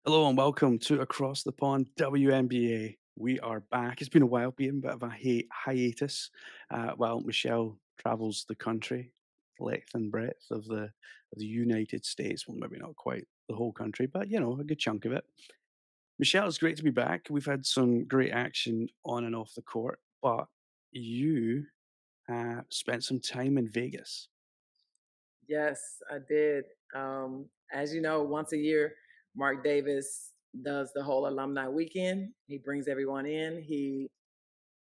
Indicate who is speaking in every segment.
Speaker 1: Hello and welcome to Across the Pond WNBA. We are back. It's been a while, been a bit of a hiatus. While Michelle travels the country, length and breadth of the United States. Well, maybe not quite the whole country, but a good chunk of it. Michelle, it's great to be back. We've had some great action on and off the court, but you spent some time in Vegas.
Speaker 2: Yes, I did. As you know, once a year, Mark Davis does the whole alumni weekend. He brings everyone in. He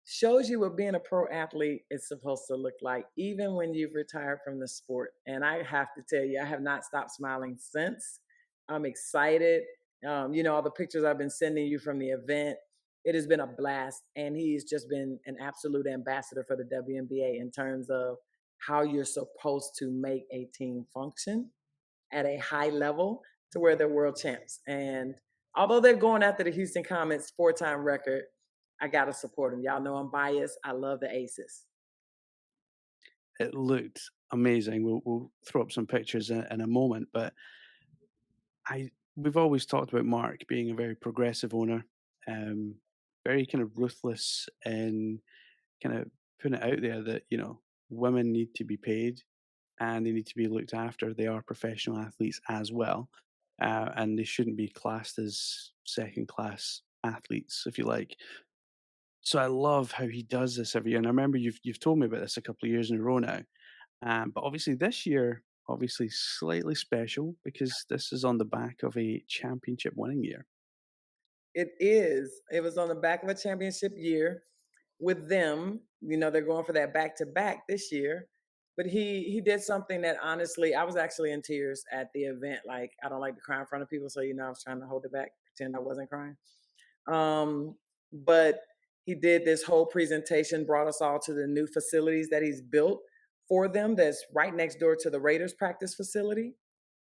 Speaker 2: shows you what being a pro athlete is supposed to look like, even when you've retired from the sport. And I have to tell you, I have not stopped smiling since. I'm excited. All the pictures I've been sending you from the event. It has been a blast. And he's just been an absolute ambassador for the WNBA in terms of how you're supposed to make a team function at a high level to where they're world champs. And although they're going after the Houston Comets 4-time record, I gotta support them. Y'all know I'm biased. I love the Aces.
Speaker 1: It looked amazing. We'll throw up some pictures in a moment, but we've always talked about Mark being a very progressive owner, very kind of ruthless in kind of putting it out there that women need to be paid and they need to be looked after. They are professional athletes as well, and they shouldn't be classed as second class athletes, if you like. So I love how he does this every year. And I remember you've told me about this a couple of years in a row now. But obviously this year, obviously slightly special because this is on the back of a championship winning year.
Speaker 2: It is. It was on the back of a championship year with them. They're going for that back to back this year. But he did something that honestly, I was actually in tears at the event. Like I don't like to cry in front of people, so I was trying to hold it back, pretend I wasn't crying. But he did this whole presentation, brought us all to the new facilities that he's built for them. That's right next door to the Raiders practice facility.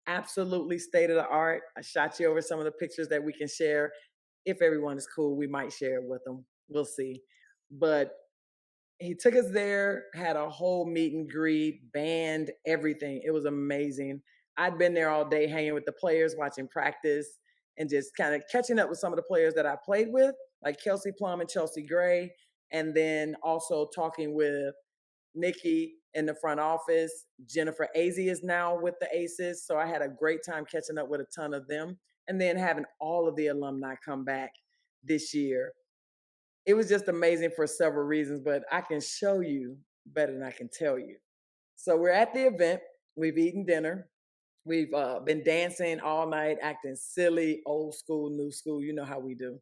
Speaker 2: Absolutely state of the art. I shot you over some of the pictures that we can share. If everyone is cool, we might share it with them. We'll see. But he took us there, had a whole meet and greet, band, everything. It was amazing. I'd been there all day hanging with the players, watching practice, and just kind of catching up with some of the players that I played with, like Kelsey Plum and Chelsea Gray, and then also talking with Nikki in the front office. Jennifer Azzi is now with the Aces. So I had a great time catching up with a ton of them. And then having all of the alumni come back this year. It was just amazing for several reasons, but I can show you better than I can tell you. So we're at the event. We've eaten dinner. We've been dancing all night, acting silly, old school, new school. You know how we do.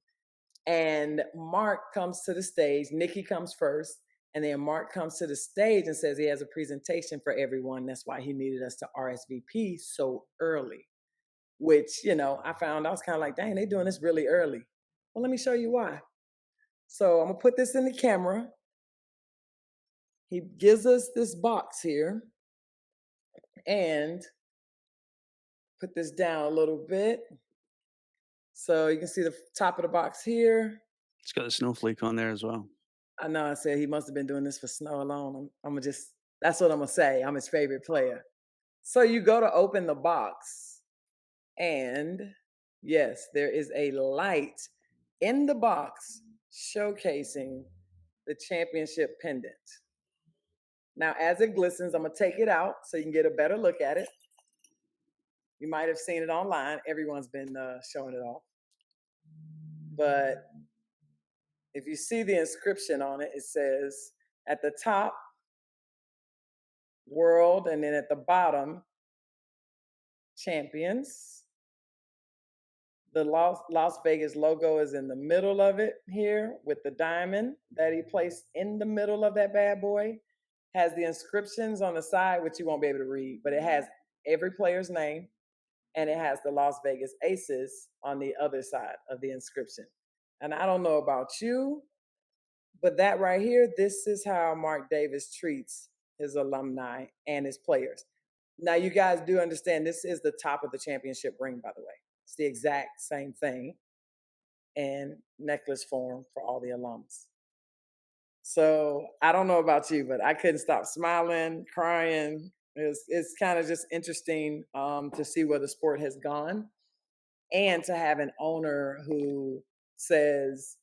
Speaker 2: And Mark comes to the stage. Nikki comes first. And then Mark comes to the stage and says he has a presentation for everyone. That's why he needed us to RSVP so early, which, I found I was kind of like, dang, they're doing this really early. Well, let me show you why. So I'm going to put this in the camera. He gives us this box here and put this down a little bit. So you can see the top of the box here.
Speaker 1: It's got a snowflake on there as well.
Speaker 2: I know I said he must have been doing this for snow alone. I'm gonna just, that's what I'm gonna say. I'm his favorite player. So you go to open the box, and yes, there is a light in the box showcasing the championship pendant. Now, as it glistens, I'm gonna take it out so you can get a better look at it. You might have seen it online. Everyone's been showing it off. But if you see the inscription on it, it says at the top, world, and then at the bottom, champions. The Las Vegas logo is in the middle of it here with the diamond that he placed in the middle of that bad boy. Has the inscriptions on the side, which you won't be able to read, but it has every player's name, and it has the Las Vegas Aces on the other side of the inscription. And I don't know about you, but that right here, this is how Mark Davis treats his alumni and his players. Now, you guys do understand this is the top of the championship ring, by the way. It's the exact same thing in necklace form for all the alums. So I don't know about you, but I couldn't stop smiling, crying. It's kind of just interesting to see where the sport has gone. and to have an owner who says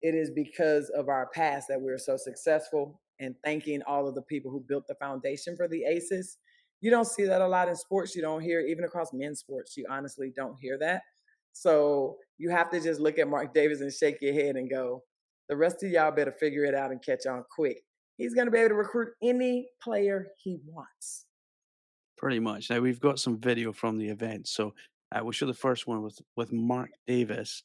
Speaker 2: it is because of our past that we're so successful, and thanking all of the people who built the foundation for the Aces. You don't see that a lot in sports. You don't hear, even across men's sports, you honestly don't hear that. So you have to just look at Mark Davis and shake your head and go, the rest of y'all better figure it out and catch on quick. He's going to be able to recruit any player he wants.
Speaker 1: Pretty much. Now we've got some video from the event, so we'll show the first one with Mark Davis,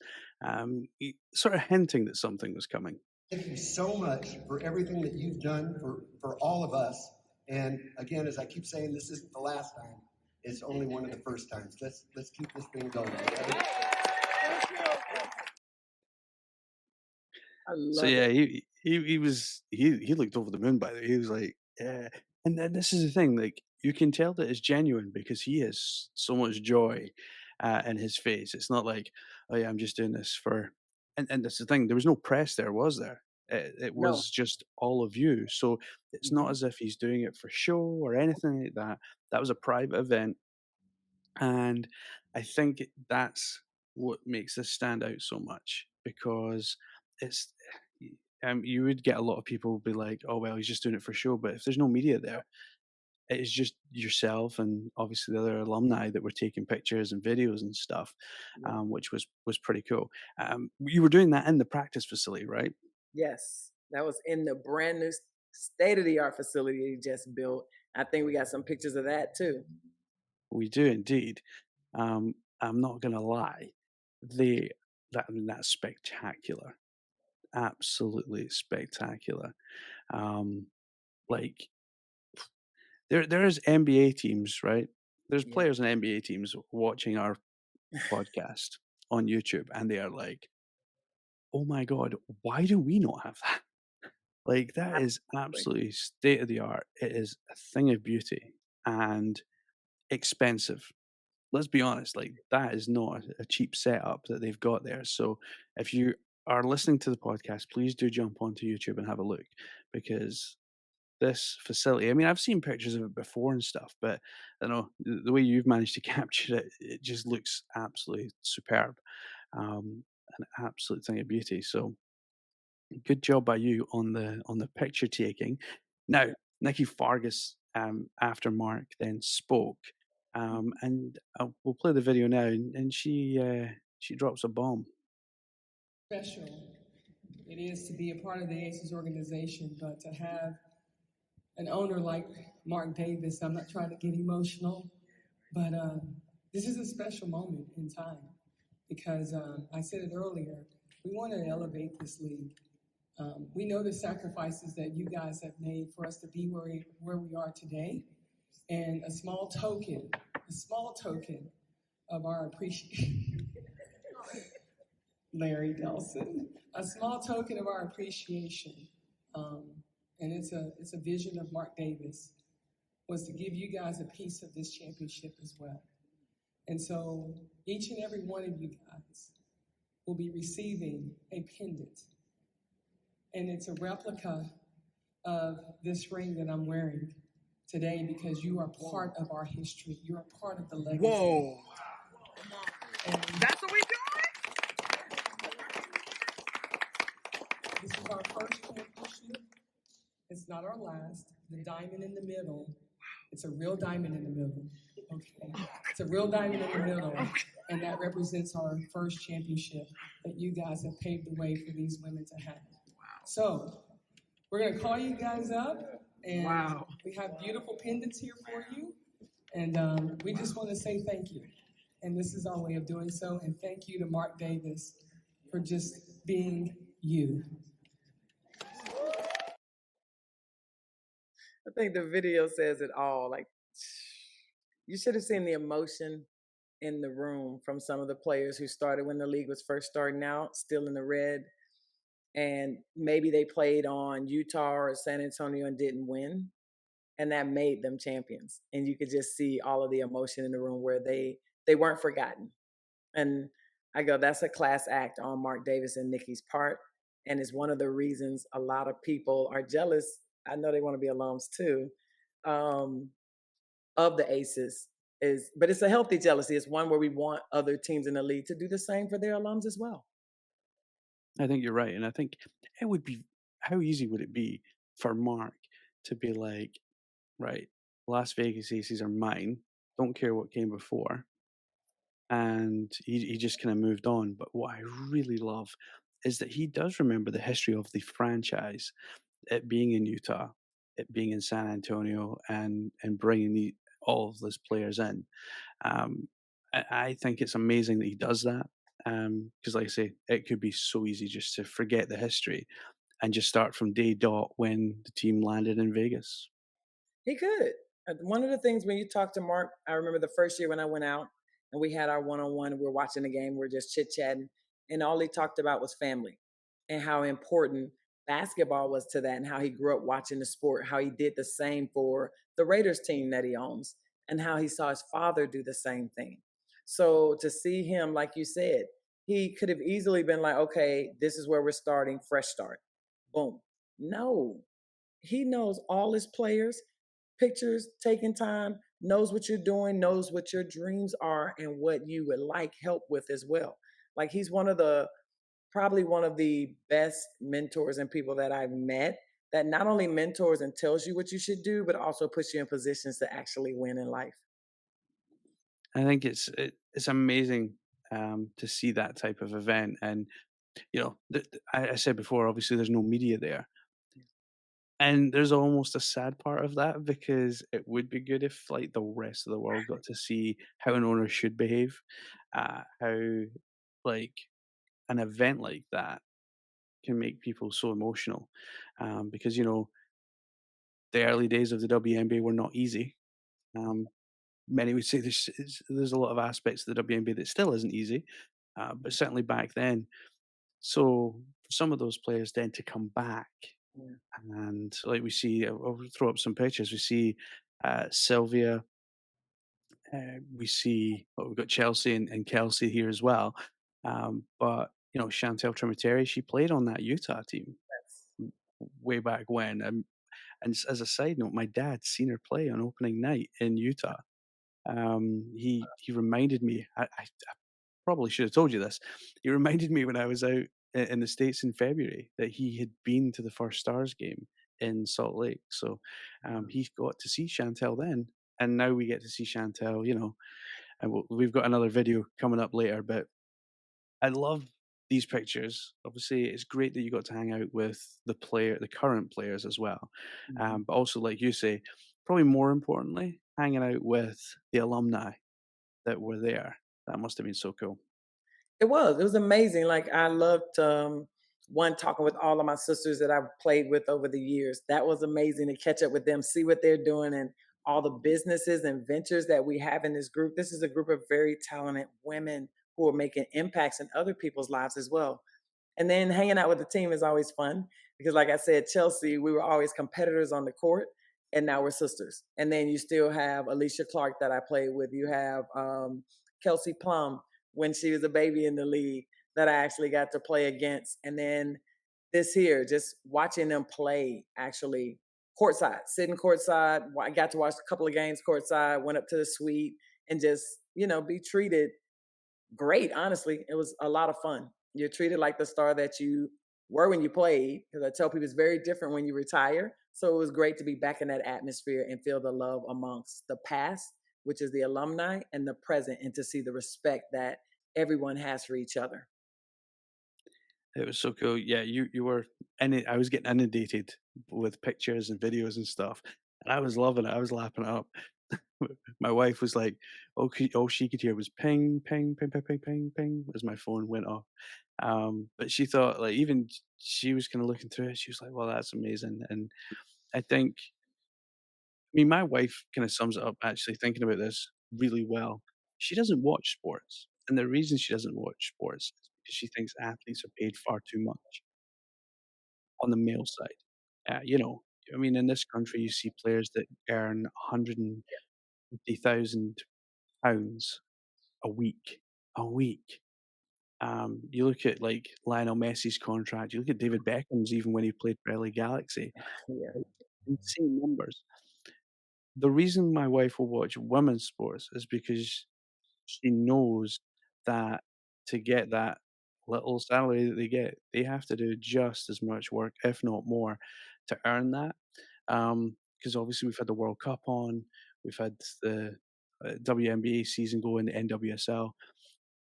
Speaker 1: sort of hinting that something was coming.
Speaker 3: Thank you so much for everything that you've done for all of us. And again, as I keep saying, this isn't the last time. It's only one of the first times. Let's keep this thing going. Okay?
Speaker 2: I
Speaker 1: So
Speaker 2: love
Speaker 1: yeah,
Speaker 2: it.
Speaker 1: he looked over the moon by the way. He was like, yeah. And then this is the thing, like you can tell that it's genuine because he has so much joy in his face. It's not like, oh yeah, I'm just doing this for. And that's the thing. There was no press there, was there? It
Speaker 2: No.
Speaker 1: was just all of you. So it's not
Speaker 2: Mhm.
Speaker 1: as if he's doing it for show or anything like that. That was a private event, and I think that's what makes this stand out so much because it's you would get a lot of people be like, "Oh well, he's just doing it for show." But if there's no media there, it is just yourself and obviously the other alumni that were taking pictures and videos and stuff,
Speaker 2: Yeah.
Speaker 1: which was pretty cool. You were doing that in the practice facility, right?
Speaker 2: Yes, that was in the brand new state of the art facility he just built. I think we got some pictures of that too.
Speaker 1: We do indeed. I'm not gonna lie, they that I mean that's spectacular, absolutely spectacular. Um, like there's NBA teams, right? There's
Speaker 2: Yeah.
Speaker 1: players in NBA teams watching our podcast on YouTube, and they are like, "Oh my god, why do we not have that?" Like that is
Speaker 2: Absolutely.
Speaker 1: absolutely state of the art. It is a thing of beauty and expensive. Let's be honest, like that is not a cheap setup that they've got there. So if you are listening to the podcast, please do jump onto YouTube and have a look because this facility, I mean, I've seen pictures of it before and stuff, but I know the way you've managed to capture it, it just looks absolutely superb, an absolute thing of beauty. So good job by you on the picture taking. Now,
Speaker 2: Yeah.
Speaker 1: Nikki Fargus, after Mark then spoke, and we'll play the video now, and she drops a bomb.
Speaker 4: Special it is to be a part of the ACES organization, but to have an owner like Mark Davis, I'm not trying to get emotional, but this is a special moment in time because I said it earlier, we want to elevate this league. We know the sacrifices that you guys have made for us to be where we are today, and a small token of our appreciation. Larry Delson, a small token of our appreciation, um, and it's a vision of Mark Davis, was to give you guys a piece of this championship as well. And so each and every one of you guys will be receiving a pendant, and it's a replica of this ring that I'm wearing today because you are part of our history. You are part of the legacy.
Speaker 5: Whoa.
Speaker 4: And
Speaker 5: That's what we do?
Speaker 4: this is our first championship. It's not our last. The diamond in the middle, it's a real diamond in the middle. Okay. It's a real diamond in the middle. And that represents our first championship that you guys have paved the way for these women to have. So we're gonna call you guys up, and we have beautiful pendants here for you. And we just want to say thank you. And this is our way of doing so. And thank you to Mark Davis for just being you.
Speaker 2: I think the video says it all. Like, you should have seen the emotion in the room from some of the players who started when the league was first starting out, still in the red. And maybe they played on Utah or San Antonio and didn't win. And that made them champions. And you could just see all of the emotion in the room where they weren't forgotten. And I go, that's a class act on Mark Davis and Nikki's part. And it's one of the reasons a lot of people are jealous. I know they want to be alums too, um, of the Aces, is, but it's a healthy jealousy. It's one where we want other teams in the league to do the same for their alums as well.
Speaker 1: I think you're right, and I think it would be how easy would it be for Mark to be like, "Right, Las Vegas Aces are mine, don't care what came before," and he just kinda moved on, but what I really love is that he does remember the history of the franchise, it being in Utah, it being in San Antonio, and bringing all of those players in. Um, I think it's amazing that he does that, because like I say, it could be so easy just to forget the history and just start from day dot when the team landed in Vegas.
Speaker 2: He could. One of the things when you talk to Mark, I remember the first year when I went out and we had our one on one, we are watching the game, we are just chit chatting, and all he talked about was family and how important basketball was to that, and how he grew up watching the sport, how he did the same for the Raiders team that he owns, and how he saw his father do the same thing. So to see him, like you said, he could have easily been like, okay, this is where we're starting, fresh start. Boom. No, he knows all his players, pictures, taking time, knows what you're doing, knows what your dreams are and what you would like help with as well. Like he's one of the probably one of the best mentors and people that I've met that not only mentors and tells you what you should do, but also puts you in positions to actually win in life.
Speaker 1: I think it's amazing to see that type of event, and I said before, obviously there's no media there, and there's almost a sad part of that because it would be good if like the rest of the world got to see how an owner should behave, how like an event like that can make people so emotional, because the early days of the WNBA were not easy. Um, Many would say there's a lot of aspects of the WNBA that still isn't easy, but certainly back then. So for some of those players then to come back,
Speaker 2: Yeah.
Speaker 1: and like we see, I'll throw up some pictures. We see Sylvia, we see we've got Chelsea and Kelsey here as well. But Chantel Trimiteri, she played on that Utah team
Speaker 2: That's,
Speaker 1: way back when. And as a side note, my dad's seen her play on opening night in Utah. He reminded me. I probably should have told you this. He reminded me when I was out in the States in February that he had been to the first Stars game in Salt Lake. So he got to see Chantel then. And now we get to see Chantel, and we've got another video coming up later. But I love these pictures. Obviously, it's great that you got to hang out with the current players as well.
Speaker 2: mhm.
Speaker 1: But also, like you say, probably more importantly, hanging out with the alumni that were there. That must have been so cool.
Speaker 2: It was. It was amazing. Like I loved one talking with all of my sisters that I've played with over the years. That was amazing to catch up with them, see what they're doing and all the businesses and ventures that we have in this group. This is a group of very talented women who are making impacts in other people's lives as well. And then hanging out with the team is always fun because, like I said, Chelsea, we were always competitors on the court, and now we're sisters. And then you still have Alicia Clark that I played with. You have Kelsey Plum when she was a baby in the league that I actually got to play against. And then this here, just watching them play actually courtside, sitting courtside. I got to watch a couple of games courtside, went up to the suite and just, be treated great, honestly. It was a lot of fun. You're treated like the star that you were when you played, because I tell people it's very different when you retire. So it was great to be back in that atmosphere and feel the love amongst the past, which is the alumni, and the present, and to see the respect that everyone has for each other.
Speaker 1: It was so cool. Yeah, you were I was getting inundated with pictures and videos and stuff, and I was loving it. I was lapping it up. My wife was like, all she could hear was ping, ping, ping, ping, ping, ping, ping as my phone went off. But she thought, like, even she was kind of looking through it. She was like, "Well, that's amazing." And I think, I mean, my wife kind of sums it up actually thinking about this really well. She doesn't watch sports, and the reason she doesn't watch sports is because she thinks athletes are paid far too much on the male side. I mean, in this country, you see players that earn £150,000 a week. A week. You look at like Lionel Messi's contract. You look at David Beckham's, even when he played for LA Galaxy.
Speaker 2: Yeah.
Speaker 1: Like, insane numbers. the reason my wife will watch women's sports is because she knows that to get that little salary that they have to do just as much work, if not more, to earn that. Because obviously we've had the World Cup on, we've had the WNBA season going, the NWSL,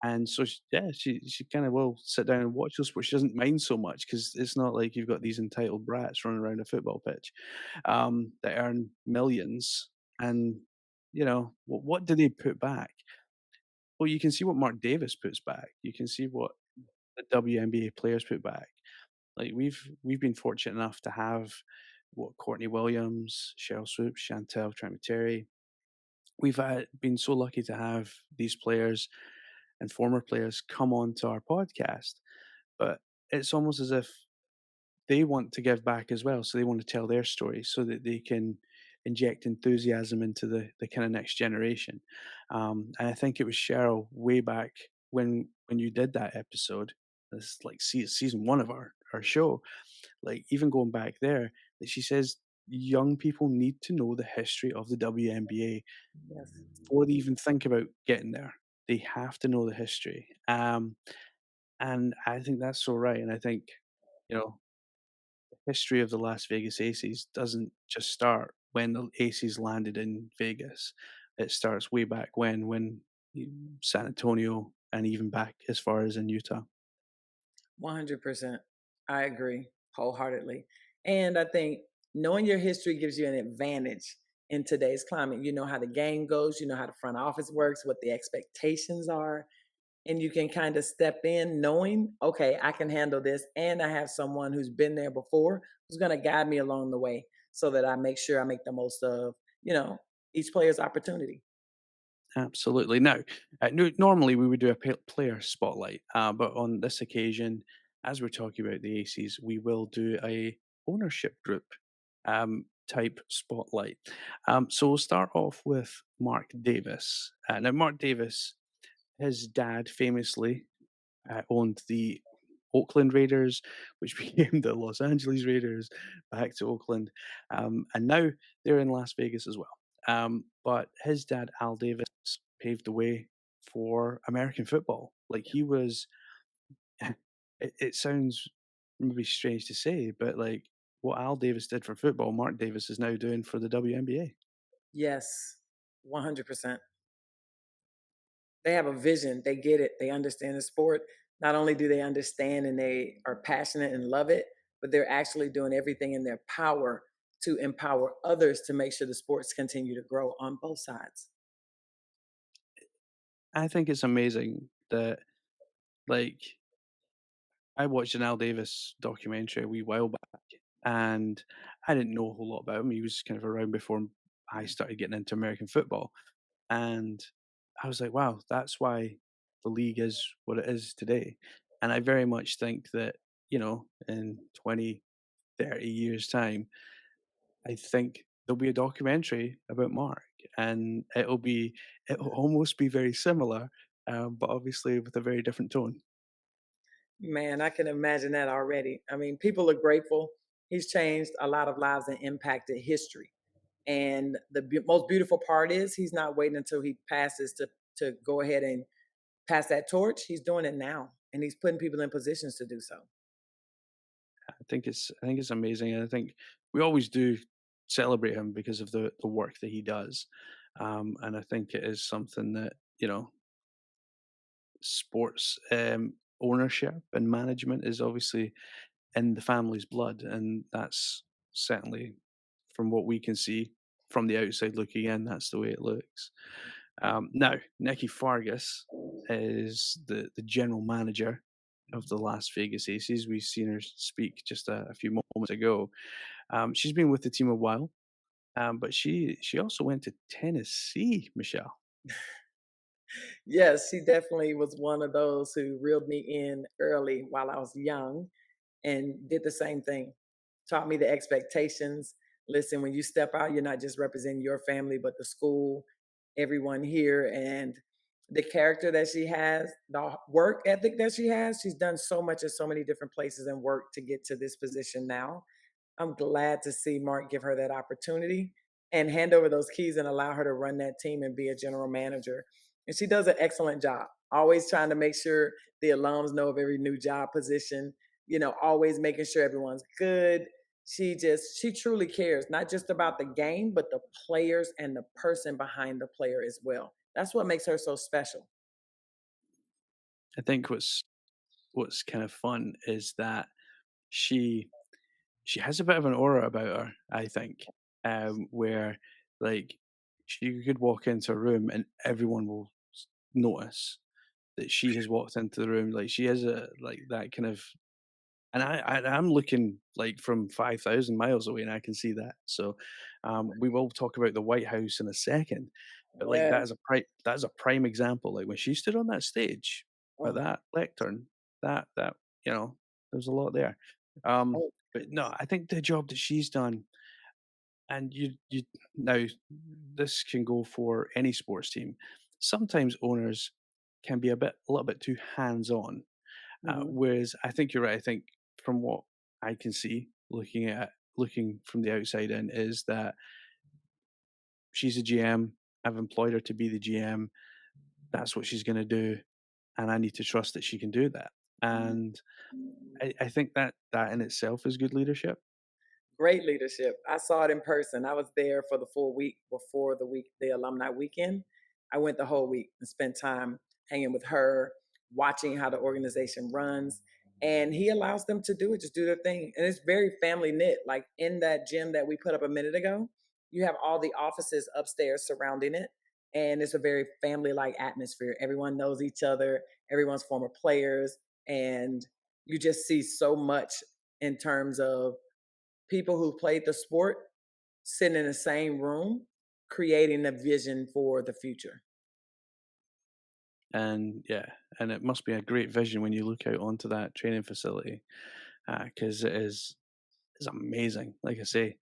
Speaker 1: and so yeah, she kind of will sit down and watch those sports. She doesn't mind so much because it's not like you've got these entitled brats running around a football pitch that earn millions. And what do they put back? Well, you can see what Mark Davis puts back. You can see what the WNBA players put back. Like we've been fortunate enough to have what Courtney Williams, Cheryl Swoops, Chantel Tremuteri. We've been so lucky to have these players and former players come on to our podcast, but it's almost as if they want to give back as well. So they want to tell their stories so that they can inject enthusiasm into the kind of next generation. And I think it was Cheryl way back when you did that episode. This is like season one of our show. Like even going back there, that she says young people need to know the history of the WNBA
Speaker 2: Yes.
Speaker 1: before they even think about getting there. They have to know the history. And I think that's so right. And I think, you know, history of the Las Vegas Aces doesn't just start when the Aces landed in Vegas. It starts way back when San Antonio and even back as far as in Utah.
Speaker 2: 100%. I agree wholeheartedly. And I think knowing your history gives you an advantage in today's climate. You know how the game goes, you know how the front office works, what the expectations are, and you can kind of step in knowing, okay, I can handle this. And I have someone who's been there before who's going to guide me along the way so that I make sure I make the most of, you know, each player's opportunity.
Speaker 1: Absolutely. Now, normally we would do a player spotlight, but on this occasion, as we're talking about the Aces, we will do a ownership group type spotlight. So we'll start off with Mark Davis. Now, Mark Davis, his dad famously owned the Oakland Raiders, which became the Los Angeles Raiders, back to Oakland, and now they're in Las Vegas as well. But his dad, Al Davis, paved the way for American football. Like he was, it sounds maybe strange to say, but like what Al Davis did for football, Mark Davis is now doing for the WNBA.
Speaker 2: Yes, 100%. They have a vision. They get it. They understand the sport. Not only do they understand and they are passionate and love it, but they're actually doing everything in their power to empower others to make sure the sports continue to grow on both sides.
Speaker 1: I think it's amazing that like I watched an Al Davis documentary a wee while back, and I didn't know a whole lot about him. He was kind of around before I started getting into American football, and I was like, "Wow, that's why the league is what it is today." And I very much think that in 20, 30 years' time, I think there'll be a documentary about Mark, and it'll almost be very similar, but obviously with a very different tone.
Speaker 2: Man, I can imagine that already. I mean, people are grateful. He's changed a lot of lives and impacted history. And the most beautiful part is he's not waiting until he passes to go ahead and pass that torch. He's doing it now, and he's putting people in positions to do so.
Speaker 1: I think it's amazing, and I think we always do celebrate him because of the work that he does, and I think it is something that sports ownership and management is obviously in the family's blood, and that's certainly from what we can see from the outside looking in. That's the way it looks. Now, Nikki Fargas is the general manager of the Las Vegas Aces. We've seen her speak just a few moments ago. She's been with the team a while, but she also went to Tennessee, Michelle.
Speaker 2: Yes, she definitely was one of those who reeled me in early while I was young and did the same thing. Taught me the expectations. Listen, when you step out, you're not just representing your family, but the school, everyone here, and the character that she has, the work ethic that she has. She's done so much at so many different places and work to get to this position now. I'm glad to see Mark give her that opportunity. and hand over those keys and allow her to run that team and be a general manager. And she does an excellent job, always trying to make sure the alums know of every new job position, always making sure everyone's good. She truly cares, not just about the game, but the players and the person behind the player as well. That's what makes her so special.
Speaker 1: I think what's kind of fun is that she she has a bit of an aura about her, I think, where like she could walk into a room and everyone will notice that she has walked into the room. Like she has a like that kind of, and I'm looking like from 5,000 miles away, and I can see that. So we will talk about the White House in a second, but like
Speaker 2: Yeah.
Speaker 1: that is a prime example. Like when she stood on that stage at
Speaker 2: Oh,
Speaker 1: that lectern, that there's a lot there. Um,
Speaker 2: oh,
Speaker 1: but no, I think the job that she's done, and you now this can go for any sports team. Sometimes owners can be a little bit too hands on,
Speaker 2: mhm.
Speaker 1: whereas I think you're right. I think from what I can see, looking from the outside in, is that she's a GM. I've employed her to be the GM. That's what she's going to do, and I need to trust that she can do that. And I think that in itself is good leadership.
Speaker 2: Great leadership. I saw it in person. I was there for the full week before the alumni weekend. I went the whole week and spent time hanging with her, watching how the organization runs. And he allows them to do it, just do their thing. And it's very family knit. Like in that gym that we put up a minute ago, you have all the offices upstairs surrounding it. And it's a very family like atmosphere. Everyone knows each other, everyone's former players. And you just see so much in terms of people who played the sport sitting in the same room, creating a vision for the future.
Speaker 1: And yeah, and it must be a great vision when you look out onto that training facility, because it's amazing. Like I say,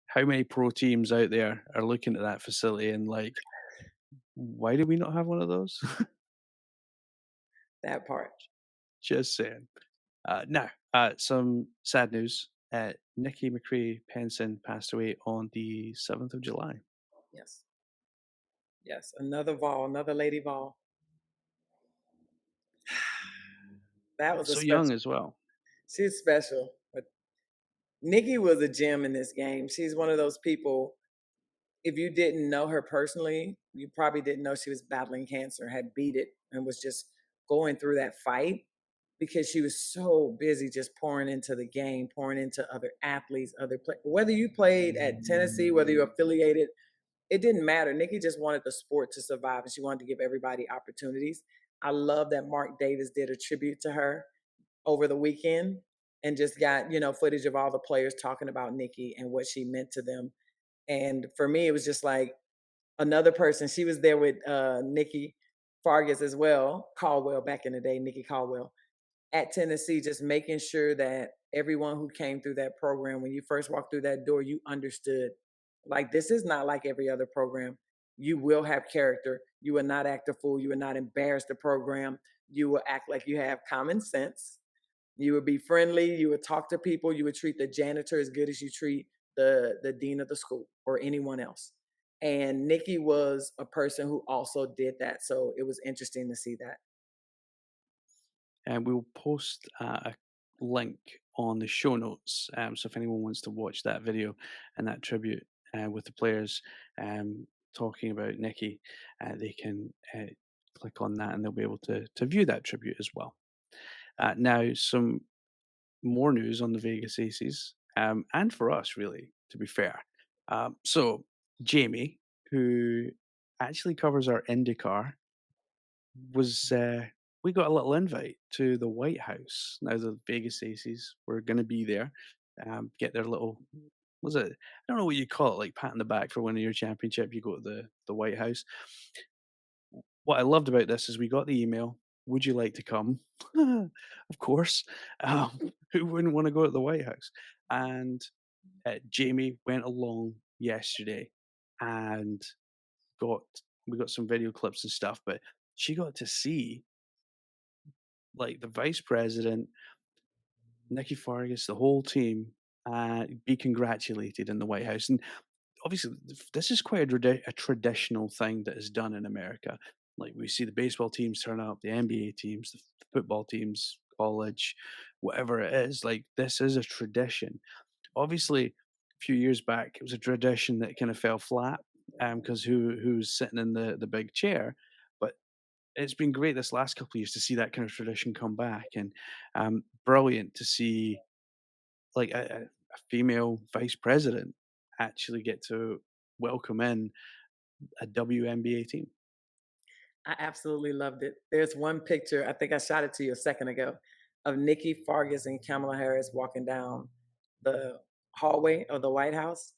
Speaker 1: how many pro teams out there are looking at that facility and like, why do we not have one of those?
Speaker 2: That part.
Speaker 1: Just saying. Now, some sad news. Nikki McCrae Penson passed away on the 7th of July.
Speaker 2: Yes. Yes. Another Vol, another Lady Vol. That was a
Speaker 1: So young
Speaker 2: special.
Speaker 1: as well.
Speaker 2: She's special. But Nikki was a gem in this game. She's one of those people, if you didn't know her personally, you probably didn't know she was battling cancer, had beat it, and was just going through that fight because she was so busy just pouring into the game, pouring into other athletes, whether you played at Tennessee, whether you're affiliated, it didn't matter. Nikki just wanted the sport to survive and she wanted to give everybody opportunities. I love that Mark Davis did a tribute to her over the weekend and just got, footage of all the players talking about Nikki and what she meant to them. And for me, it was just like another person. She was there with Nikki Fargas as well, Caldwell back in the day, Nikki Caldwell at Tennessee, just making sure that everyone who came through that program, when you first walked through that door, you understood like this is not like every other program. You will have character. You will not act a fool. You will not embarrass the program. You will act like you have common sense. You would be friendly. You would talk to people. You would treat the janitor as good as you treat the dean of the school or anyone else. And Nikki was a person who also did that. So it was interesting to see that.
Speaker 1: And we'll post a link on the show notes. So if anyone wants to watch that video and that tribute with the players talking about Nikki, they can click on that and they'll be able to view that tribute as well. Now, some more news on the Vegas Aces, and for us, really, to be fair. So, Jamie, who actually covers our IndyCar, was we got a little invite to the White House. Now, the Vegas Aces were going to be there, get their little. Was it? I don't know what you call it, like pat on the back for winning your championship. You go to the White House. What I loved about this is we got the email. Would you like to come? Of course. Who wouldn't want to go to the White House? And Jamie went along yesterday and got we got some video clips and stuff, but she got to see like the vice president, Nikki Fargas, the whole team, be congratulated in the White House. And obviously this is quite a traditional thing that is done in America. Like we see the baseball teams turn up, the NBA teams, the football teams, college, whatever it is. Like this is a tradition. Obviously, a few years back, it was a tradition that kind of fell flat because who's sitting in the big chair, but it's been great this last couple of years to see that kind of tradition come back, and brilliant to see like a female vice president actually get to welcome in a WNBA team.
Speaker 2: I absolutely loved it. There's one picture, I think I shot it to you a second ago, of Nikki Fargas and Kamala Harris walking down the hallway of the White House.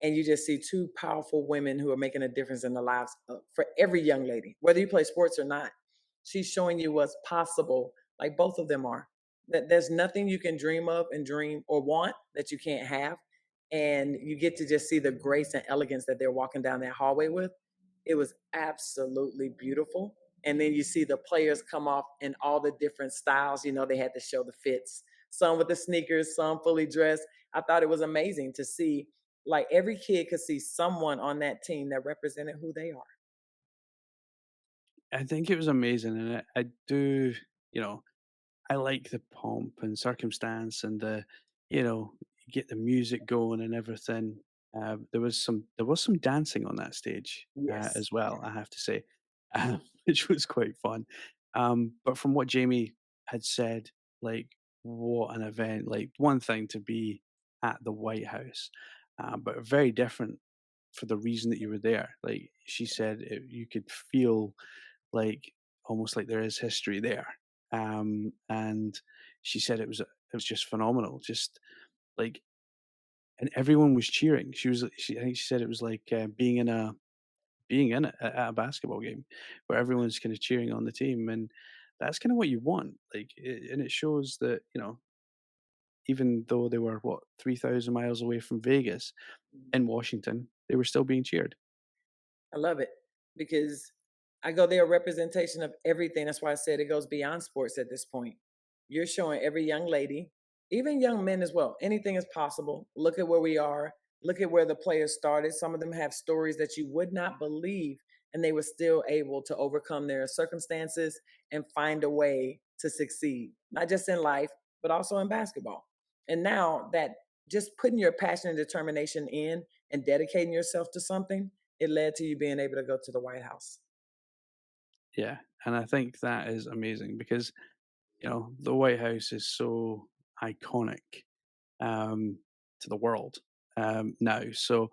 Speaker 2: And you just see two powerful women who are making a difference in the lives for every young lady, whether you play sports or not. She's showing you what's possible, like both of them are. That there's nothing you can dream of and dream or want that you can't have. And you get to just see the grace and elegance that they're walking down that hallway with. It was absolutely beautiful. And then you see the players come off in all the different styles. You know, they had to show the fits, some with the sneakers, some fully dressed. I thought it was amazing to see, like, every kid could see someone on that team that represented who they are.
Speaker 1: I think it was amazing, and I do, you know, I like the pomp and circumstance and the, get the music going and everything. There was some dancing on that stage
Speaker 2: Yes.
Speaker 1: as well, I have to say, which was quite fun. But from what Jamie had said, like what an event! Like one thing to be at the White House, but very different for the reason that you were there. Like she said, you could feel like almost like there is history there. And she said it was just phenomenal. Just like, and everyone was cheering. I think she said it was like being in it at a basketball game where everyone's kind of cheering on the team, and that's kind of what you want. Like, and it shows that even though they were 3,000 miles away from Vegas in Washington, they were still being cheered.
Speaker 2: I love it because I go there a representation of everything. That's why I said it goes beyond sports at this point. You're showing every young lady, even young men as well, anything is possible. Look at where we are. Look at where the players started. Some of them have stories that you would not believe, and they were still able to overcome their circumstances and find a way to succeed, not just in life, but also in basketball. And now that just putting your passion and determination in and dedicating yourself to something, it led to you being able to go to the White House.
Speaker 1: Yeah, and I think that is amazing because the White House is so iconic to the world now. So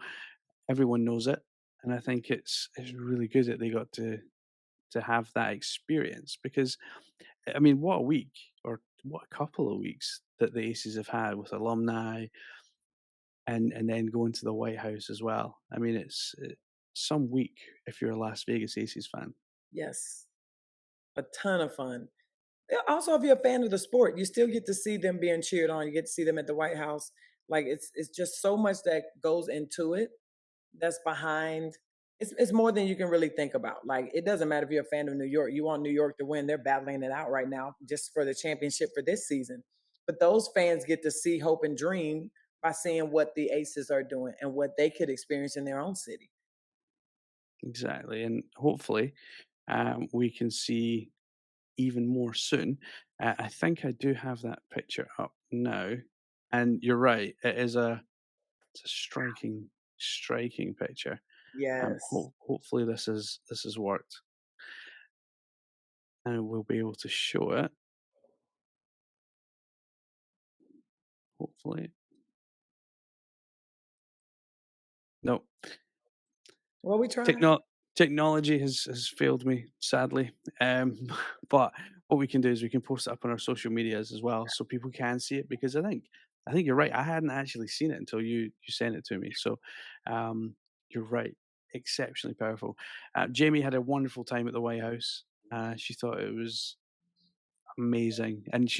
Speaker 1: everyone knows it, and I think it's really good that they got to have that experience because I mean, what a week or what a couple of weeks that the Aces have had with alumni and then going to the White House as well. I mean, it's some week if you're a Las Vegas Aces fan.
Speaker 2: Yes, a ton of fun. Also, if you're a fan of the sport, you still get to see them being cheered on. You get to see them at the White House. Like it's just so much that goes into it that's behind. It's more than you can really think about. Like it doesn't matter if you're a fan of New York. You want New York to win. They're battling it out right now just for the championship for this season. But those fans get to see hope and dream by seeing what the Aces are doing and what they could experience in their own city.
Speaker 1: Exactly, and hopefully we can see even more soon. I think I do have that picture up now, and you're right. It's a striking picture.
Speaker 2: Yes.
Speaker 1: Hopefully this has worked, and we'll be able to show it. Hopefully, no.
Speaker 2: Well, we tried.
Speaker 1: Techno Technology has failed me, sadly. But what we can do is we can post it up on our social medias as well, so people can see it. Because I think you're right. I hadn't actually seen it until you sent it to me. So you're right. Exceptionally powerful. Jamie had a wonderful time at the White House. She thought it was amazing, and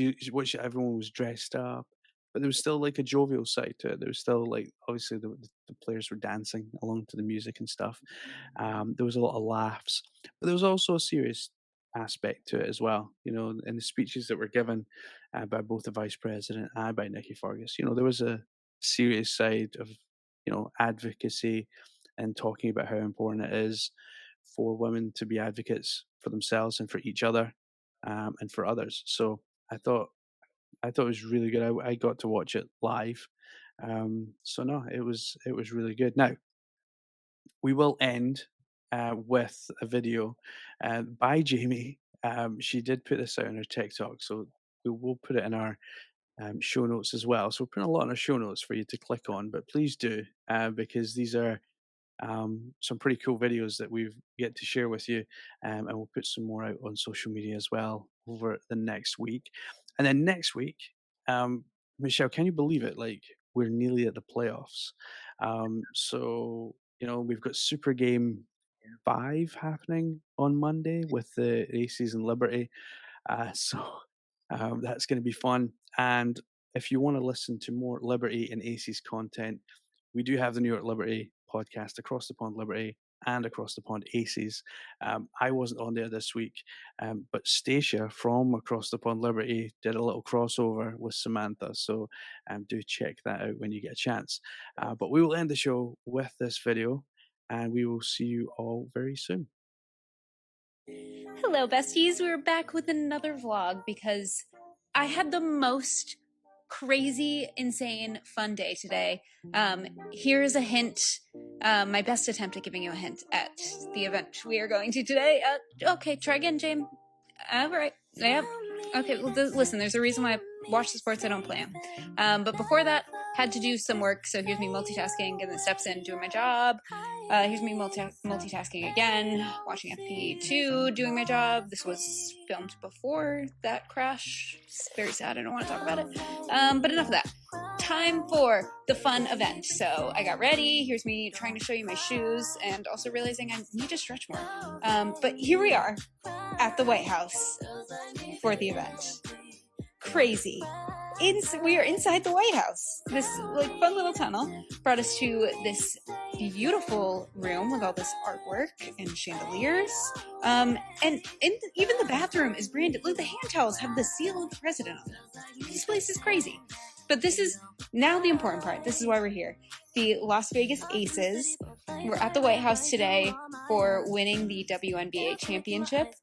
Speaker 1: everyone was dressed up, but there was still like a jovial side to it. There was still like obviously the players were dancing along to the music and stuff. There was a lot of laughs, but there was also a serious aspect to it as well. In the speeches that were given by both the vice president and by Nikki Fargas, there was a serious side of advocacy and talking about how important it is for women to be advocates for themselves and for each other, and for others. So I thought it was really good. I got to watch it live. So no, it was really good. Now we will end with a video by Jamie. She did put this out on her TikTok, so we will put it in our show notes as well. So we're putting a lot in our show notes for you to click on, but please do, because these are some pretty cool videos that we get to share with you, and we'll put some more out on social media as well over the next week. And then next week, Michelle, can you believe it? Like, we're nearly at the playoffs. So we've got Super Game 5 happening on Monday with the Aces and Liberty. So that's going to be fun. And if you want to listen to more Liberty and Aces content, we do have the New York Liberty podcast, Across the Pond Liberty and Across the Pond Aces. I wasn't on there this week, but Stacia from Across the Pond Liberty did a little crossover with Samantha. So do check that out when you get a chance. But we will end the show with this video, and we will see you all very soon.
Speaker 5: Hello, besties. We're back with another vlog because I had the most crazy, insane, fun day today. Here's a hint, my best attempt at giving you a hint at the event we are going to today. Okay, try again, James. All right. Yep. Okay, well, listen, there's a reason why I watch the sports I don't play them. But before that, had to do some work, so here's me multitasking, getting the steps in, doing my job. Here's me multitasking again, watching FP2, doing my job. This was filmed before that crash. It's very sad, I don't want to talk about it. But enough of that. Time for the fun event. So I got ready. Here's me trying to show you my shoes and also realizing I need to stretch more. But here we are at the White House for the event. Crazy. We are inside the White House. This fun little tunnel brought us to this beautiful room with all this artwork and chandeliers. And even the bathroom is branded. Look, the hand towels have the seal of the president on them. This place is crazy. But this is now the important part. This is why we're here. The Las Vegas Aces were at the White House today for winning the WNBA Championship.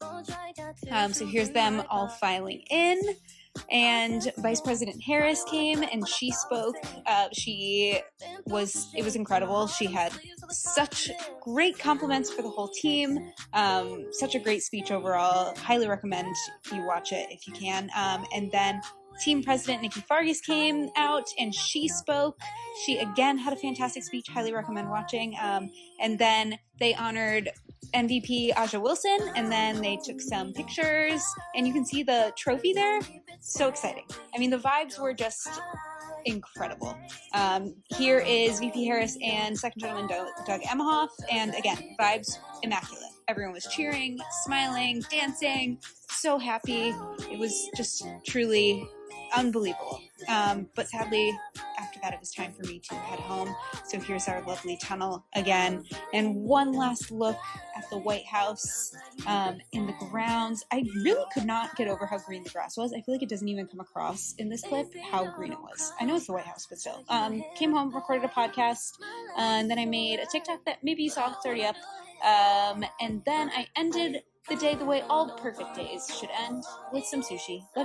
Speaker 5: So here's them all filing in. And Vice President Harris came and she spoke. It was incredible. She had such great compliments for the whole team. Such a great speech overall. Highly recommend you watch it if you can. And then team president Nikki Fargas came out and she spoke. She again had a fantastic speech. Highly recommend watching. And then they honored MVP Aja Wilson, and then they took some pictures, and you can see the trophy there. So exciting. I mean, the vibes were just incredible. Here is VP Harris and Second Gentleman Doug Emhoff, and again, vibes immaculate. Everyone was cheering, smiling, dancing, so happy. It was just truly unbelievable. But sadly, after that, it was time for me to head home. So here's our lovely tunnel again. And one last look at the White House in the grounds. I really could not get over how green the grass was. I feel like it doesn't even come across in this clip how green it was. I know it's the White House, but still. Came home, recorded a podcast, and then I made a TikTok that maybe you saw. It's already up. And then I ended the day the way all perfect days should end, with some sushi. Love you.